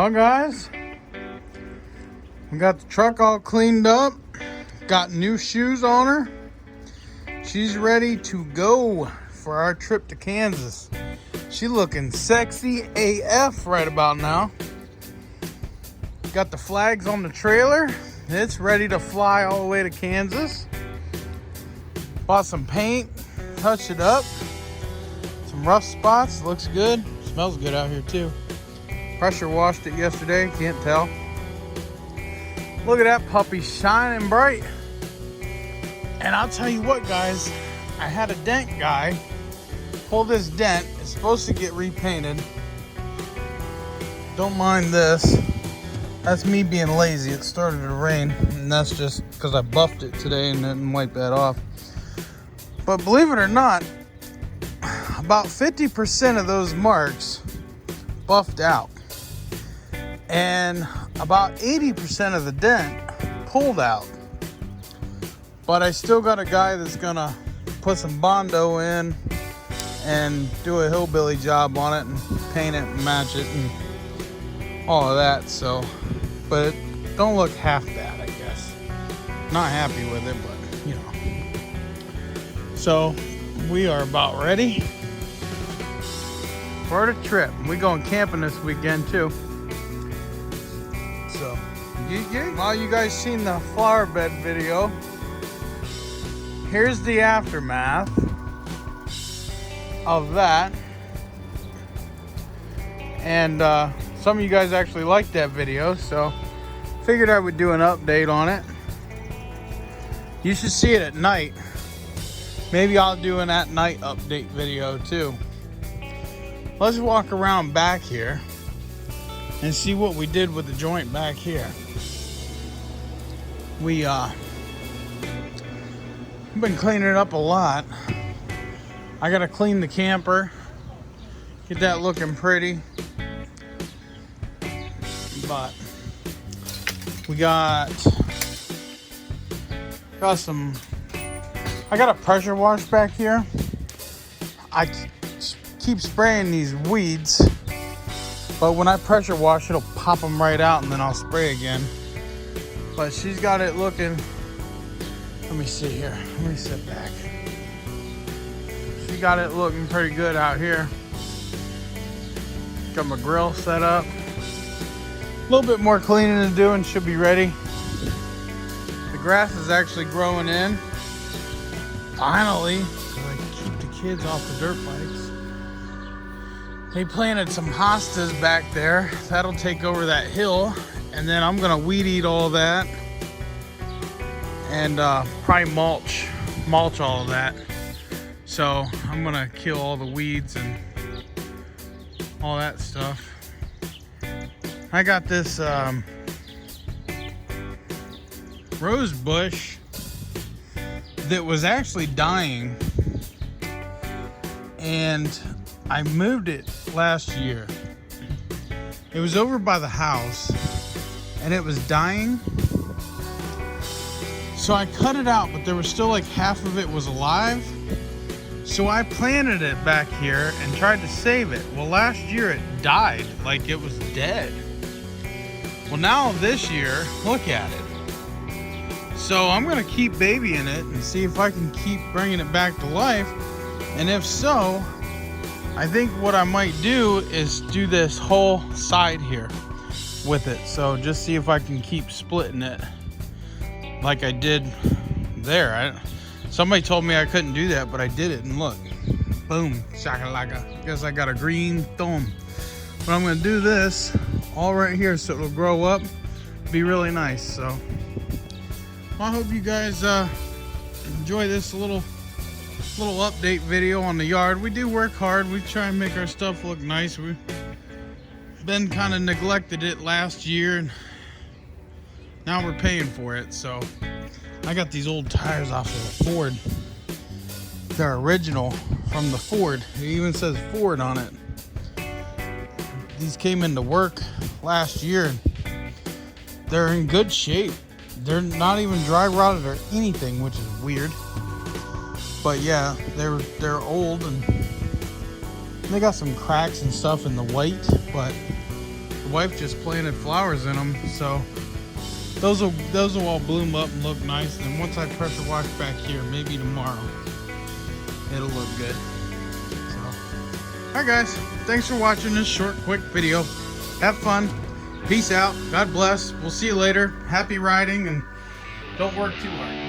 Well, guys, we got the truck all cleaned up, got new shoes on her. She's ready to go for our trip to Kansas. She looking sexy AF right about now. Got the flags on the trailer. It's ready to fly all the way to Kansas. Bought some paint, touched it up. Some rough spots, looks good. Smells good out here too. Pressure washed it yesterday, can't tell. Look at that puppy shining bright. And I'll tell you what, guys, I had a dent guy pull this dent. It's supposed to get repainted. Don't mind this. That's me being lazy. It started to rain, and that's just because I buffed it today and didn't wipe that off. But believe it or not, about 50% of those marks buffed out. And about 80% of the dent pulled out. But I still got a guy that's gonna put some Bondo in and do a hillbilly job on it and paint it and match it and all of that. So, but it don't look half bad, I guess. Not happy with it, but you know. So we are about ready for the trip. We going camping this weekend too. So, while you guys seen the flower bed video, here's the aftermath of that. And some of you guys actually liked that video, so figured I would do an update on it. You should see it at night. Maybe I'll do an at night update video too. Let's walk around back here and see what we did with the joint back here. We've been cleaning it up a lot. I gotta clean the camper, get that looking pretty. But we got some. I got a pressure wash back here. I keep spraying these weeds, but when I pressure wash, it'll pop them right out, and then I'll spray again. But she's got it looking. Let me see here. Let me sit back. She got it looking pretty good out here. Got my grill set up. A little bit more cleaning to do and should be ready. The grass is actually growing in. Finally, so I can keep the kids off the dirt bikes. They planted some hostas back there. That'll take over that hill. And then I'm gonna weed eat all that. And probably mulch all of that. So I'm gonna kill all the weeds and all that stuff. I got this rose bush that was actually dying, and I moved it last year. It was over by the house and it was dying, so I cut it out, but there was still like half of it was alive. So I planted it back here and tried to save it. Well, last year it died, like it was dead. Well, now this year, look at it. So I'm gonna keep babying it and see if I can keep bringing it back to life. And if so, I think what I might do is do this whole side here with it. So just see if I can keep splitting it like I did there. Somebody told me I couldn't do that, but I did it, and look, boom, shakalaka. Guess I got a green thumb. But I'm gonna do this all right here so it'll grow up, be really nice. So well, I hope you guys enjoy this little update video on the yard. We do work hard. We try and make our stuff look nice. We've been kind of neglected it last year, and now we're paying for it. So I got these old tires off of the Ford. They're original from the Ford. It even says Ford on it. These came into work last year. They're in good shape. They're not even dry rotted or anything, which is weird. But yeah, they're old and they got some cracks and stuff in the white, but the wife just planted flowers in them, so those will all bloom up and look nice. And then once I pressure wash back here, maybe tomorrow, it'll look good. So, alright guys, thanks for watching this short, quick video. Have fun. Peace out. God bless. We'll see you later. Happy riding, and don't work too hard.